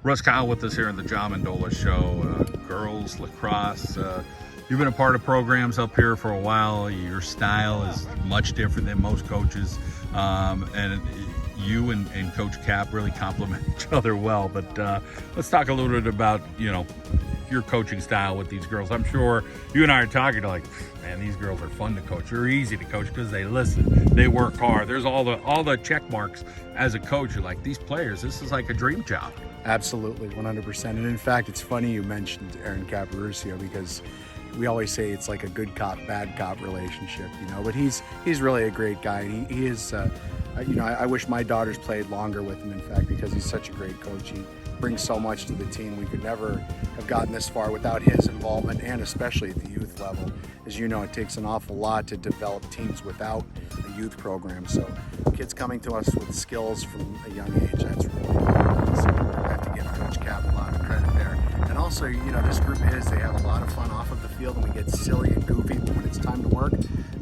Russ Kile with us here on the Mendola show. Girls lacrosse. You've been a part of programs up here for a while. Your style is much different than most coaches, and you and Coach Cap really complement each other well. But let's talk a little bit about your coaching style with these girls. I'm sure you and I are talking like, man, these girls are fun to coach. They're easy to coach because they listen, they work hard. There's all the check marks as a coach. You're like, these players, this is like a dream job. Absolutely, 100%. And in fact, it's funny you mentioned Aaron Caparucio, because we always say it's like a good cop, bad cop relationship, but he's really a great guy. And he is, I wish my daughters played longer with him, in fact, because he's such a great coach. He brings so much to the team. We could never have gotten this far without his involvement, and especially at the youth level. As you know, it takes an awful lot to develop teams without a youth program. So kids coming to us with skills from a young age, that's really important. So I have to give Coach Cap a lot of credit there. And also, this group they have a lot of fun off of the field, and we get silly and goofy, but when it's time to work,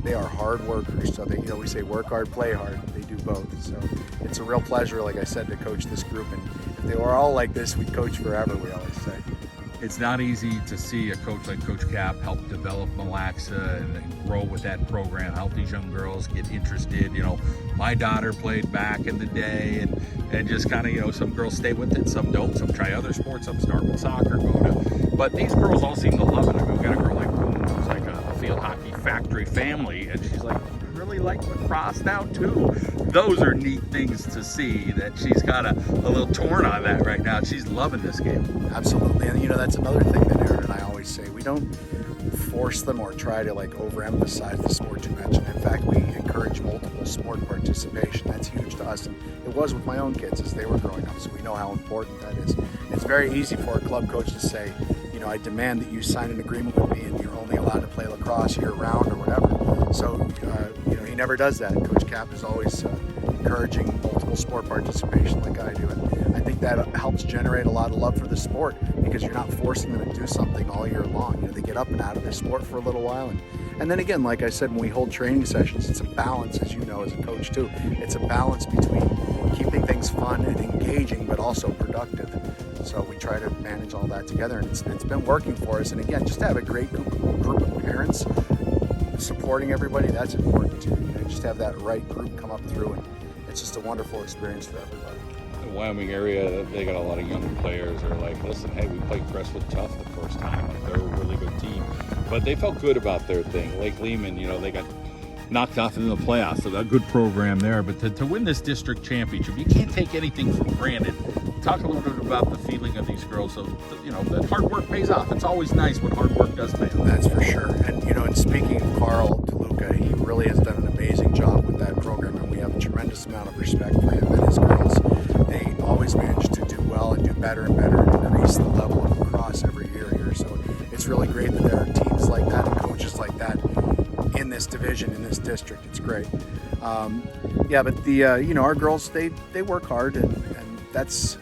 they are hard workers. So they, we say work hard, play hard. They do both. So it's a real pleasure, like I said, to coach this group. And if they were all like this, we'd coach forever, we always say. It's not easy to see a coach like Coach Cap help develop Mille Lacs and grow with that program, help these young girls get interested. My daughter played back in the day, and just kind of, some girls stay with it, some don't, some try other sports, some start with soccer, but these girls all seem to love it. I mean, we got a girl like Boom, who's like a field hockey factory family, and she's like, I really like lacrosse now too. Those are neat things to see, that she's got a little torn on that right now. She's loving this game. Absolutely. And that's another thing that Aaron and I always say. We don't force them or try to overemphasize the sport you mentioned. In fact, we encourage multiple sport participation. That's huge to us, and it was with my own kids as they were growing up, so we know how important that is. It's very easy for a club coach to say, I demand that you sign an agreement with me and you're only allowed to play lacrosse year-round or whatever. So, he never does that. Coach Cap is always encouraging multiple sport participation like I do. And I think that helps generate a lot of love for the sport, because you're not forcing them to do something all year long. They get up and out of the sport for a little while. And then again, like I said, when we hold training sessions, it's a balance, as you know, as a coach too. It's a balance between keeping things fun and engaging, but also productive. So we try to manage all that together, and it's been working for us. And again, just to have a great group of parents supporting everybody, that's important too. Just have that right group come up through, and it's just a wonderful experience for everybody. The Wyoming area, they got a lot of young players that are like, listen, hey, we played Crestwood tough the first time. They're a really good team. But they felt good about their thing. Lake Lehman, they got knocked out in the playoffs, so a good program there. But to win this district championship, you can't take anything for granted. Talk a little bit about the feeling of these girls. So, that hard work pays off. It's always nice when hard work does pay off. That's for sure. And, and speaking of Carl DeLuca, he really has done an amazing job with that program, and we have a tremendous amount of respect for him and his girls. They always manage to do well and do better and better and increase the level of lacrosse every year here. So it's really great that there are teams like that and coaches like that in this division, in this district. It's great. But the our girls, they work hard, and that's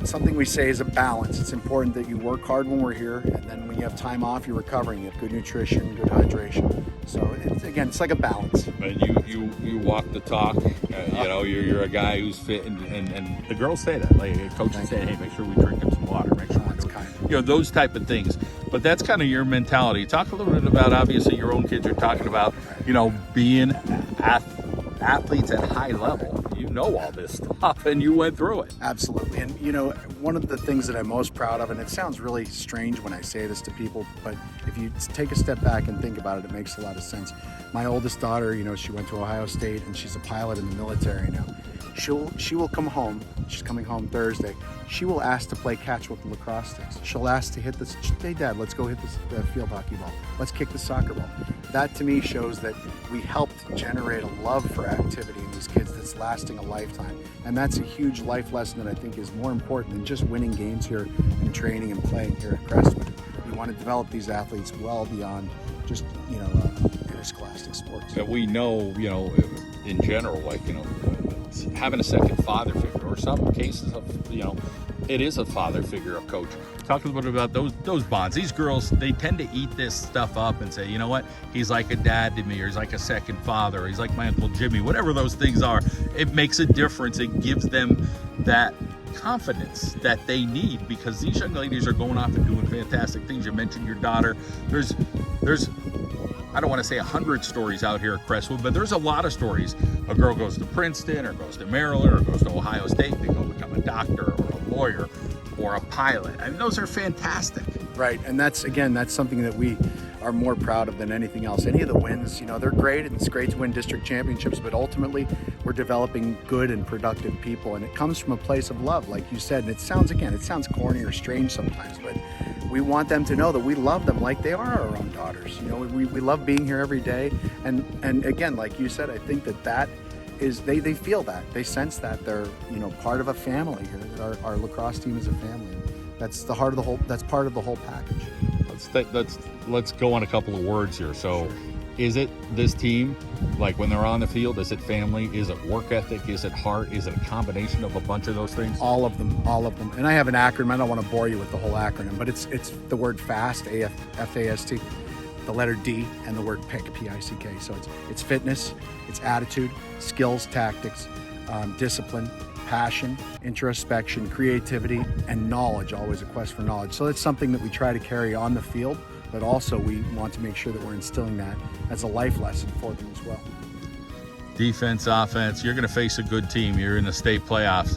something we say is a balance. It's important that you work hard when we're here, and then when you have time off, you're recovering. You have good nutrition, good hydration. So it's like a balance. And you walk the talk. You're a guy who's fit, and the girls say that. Like coaches say, hey, make sure we drink him some water. Make sure those type of things. But that's kind of your mentality. Talk a little bit about, obviously, your own kids are talking about, being athletes at high level. All this stuff, and you went through it. Absolutely. And one of the things that I'm most proud of, and it sounds really strange when I say this to people, but if you take a step back and think about it, it makes a lot of sense. My oldest daughter, she went to Ohio State, and she's a pilot in the military now. She will come home. She's coming home Thursday. She will ask to play catch with the lacrosse sticks. She'll ask to hit this. Hey, Dad, let's go hit the field hockey ball. Let's kick the soccer ball. That to me shows that we helped generate a love for activity in these kids that's lasting a lifetime. And that's a huge life lesson that I think is more important than just winning games here and training and playing here at Crestwood. We want to develop these athletes well beyond just interscholastic sports. And we know, in general, having a second father figure, or some cases of, it is a father figure, a coach. Talk a little bit about those bonds. These girls, they tend to eat this stuff up and say, you know what, he's like a dad to me, or he's like a second father, or he's like my Uncle Jimmy, whatever those things are. It makes a difference. It gives them that confidence that they need, because these young ladies are going off and doing fantastic things. You mentioned your daughter. There's I don't want to say 100 stories out here at Crestwood, but there's a lot of stories. A girl goes to Princeton or goes to Maryland or goes to Ohio State. They go become a doctor or a lawyer or a pilot. I mean, those are fantastic. Right, and that's something that we are more proud of than anything else. Any of the wins, they're great, and it's great to win district championships, but ultimately we're developing good and productive people, and it comes from a place of love, like you said. And it sounds corny or strange sometimes, but we want them to know that we love them like they are our own daughters. We love being here every day, and again, like you said, I think that is they feel that, they sense that they're part of a family here. That our lacrosse team is a family. That's the heart of the whole. That's part of the whole package. Let's go on a couple of words here. So, is it this team, like when they're on the field? Is it family? Is it work ethic? Is it heart? Is it a combination of a bunch of those things? All of them. And I have an acronym. I don't want to bore you with the whole acronym, but it's the word FAST, F-A-S-T, the letter D, and the word PICK, P-I-C-K. So it's fitness, it's attitude, skills, tactics, discipline, passion, introspection, creativity, and knowledge. Always a quest for knowledge. So it's something that we try to carry on the field, but also we want to make sure that we're instilling that as a life lesson for them as well. Defense, offense, you're going to face a good team. You're in the state playoffs.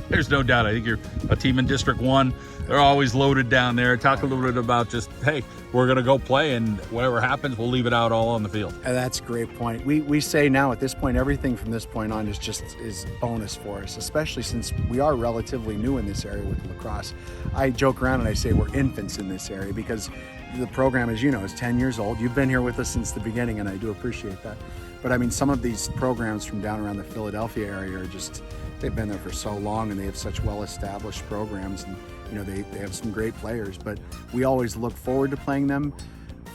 There's no doubt. I think you're a team in District 1. They're always loaded down there. Talk a little bit about just, hey, we're going to go play, and whatever happens, we'll leave it out all on the field. And that's a great point. We say now at this point, everything from this point on is bonus for us, especially since we are relatively new in this area with lacrosse. I joke around and I say we're infants in this area because the program, as you know, is 10 years old. You've been here with us since the beginning, and I do appreciate that. But I mean, some of these programs from down around the Philadelphia area are they've been there for so long, and they have such well-established programs, and they have some great players. But we always look forward to playing them.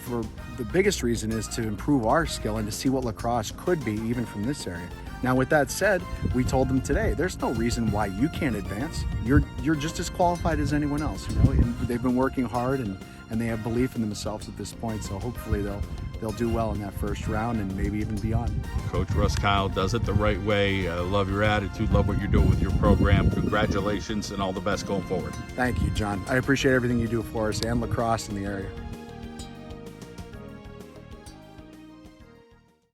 For the biggest reason is to improve our skill and to see what lacrosse could be even from this area. Now, with that said, we told them today, there's no reason why you can't advance. You're just as qualified as anyone else. And they've been working hard, and they have belief in themselves at this point. So hopefully they'll do well in that first round and maybe even beyond. Coach Russ Kile does it the right way. Love your attitude, love what you're doing with your program. Congratulations and all the best going forward. Thank you, John. I appreciate everything you do for us and lacrosse in the area.